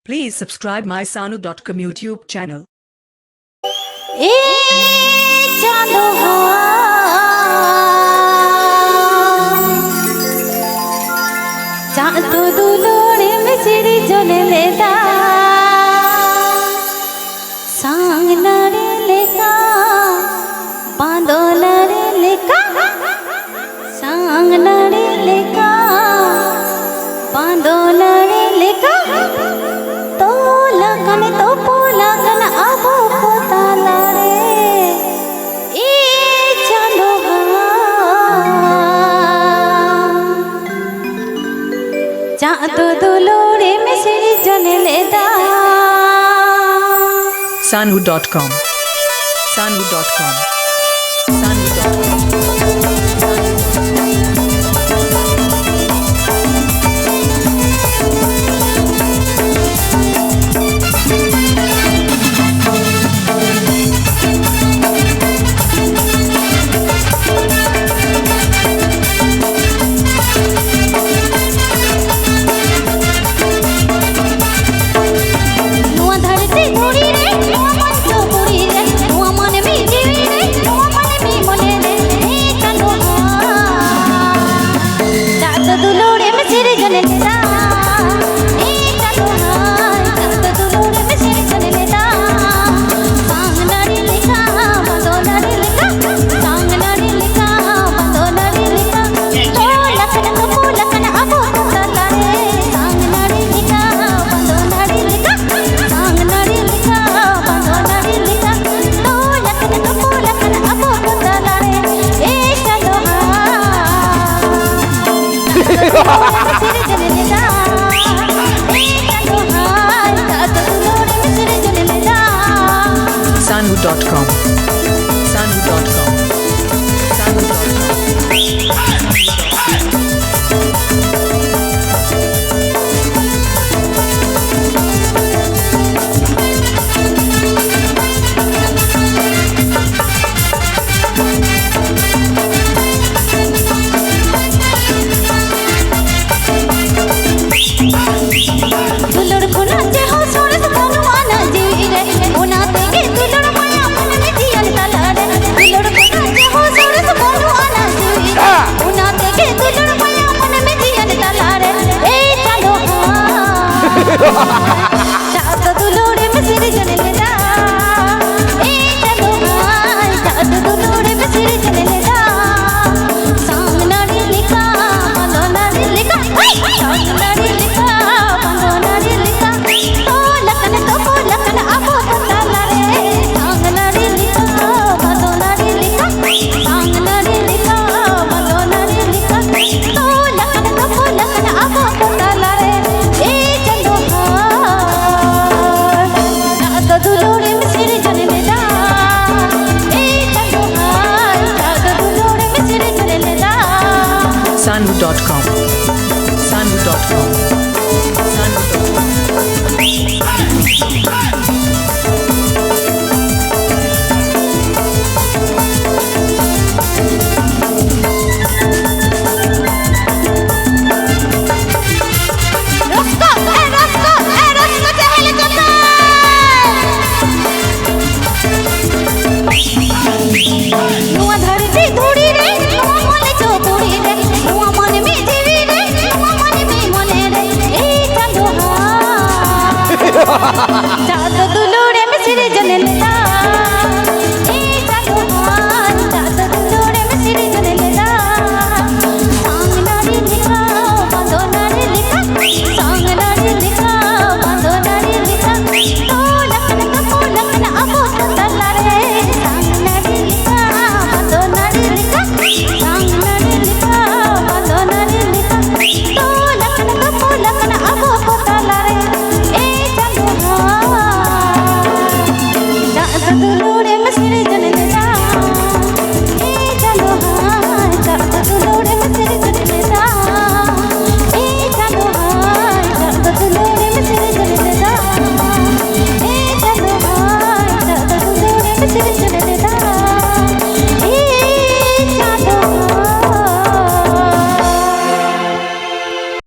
Please subscribe my Sanu.com YouTube channel. ए चांदो चांदो दुलोड़े में सिरी जले लेता सांग नरे लेका बांधो नरे लेका सांग नरे लेका बांधो नरे लेका तो लगन आबो पोताला चांदो दुलोड़े में सिरी जले लेता Sanu.com. Sanu.com. Sanu.com. Sanu.com. Sanu.com. Chando दुलोड़े में सिरी जले लेता ए चलो हाय चांदो दुलोड़े में सिरी जले लेता सांग नारी लिखा बांधो नारी लिखा सांग नारी लिखा बांधो नारी लिखा तो लखन आबो पोताला रे सांग नारी लिखा बांधो नारी लिखा सांग नारी लिखा बांधो नारी लिखा तो लखन आबो पोताला रे दुलोड़े में सिरी जले लेता ए चलो हाय चांदो दुलोड़े में सिरी जले लेता Sanu.com. Sanu.com. चांदो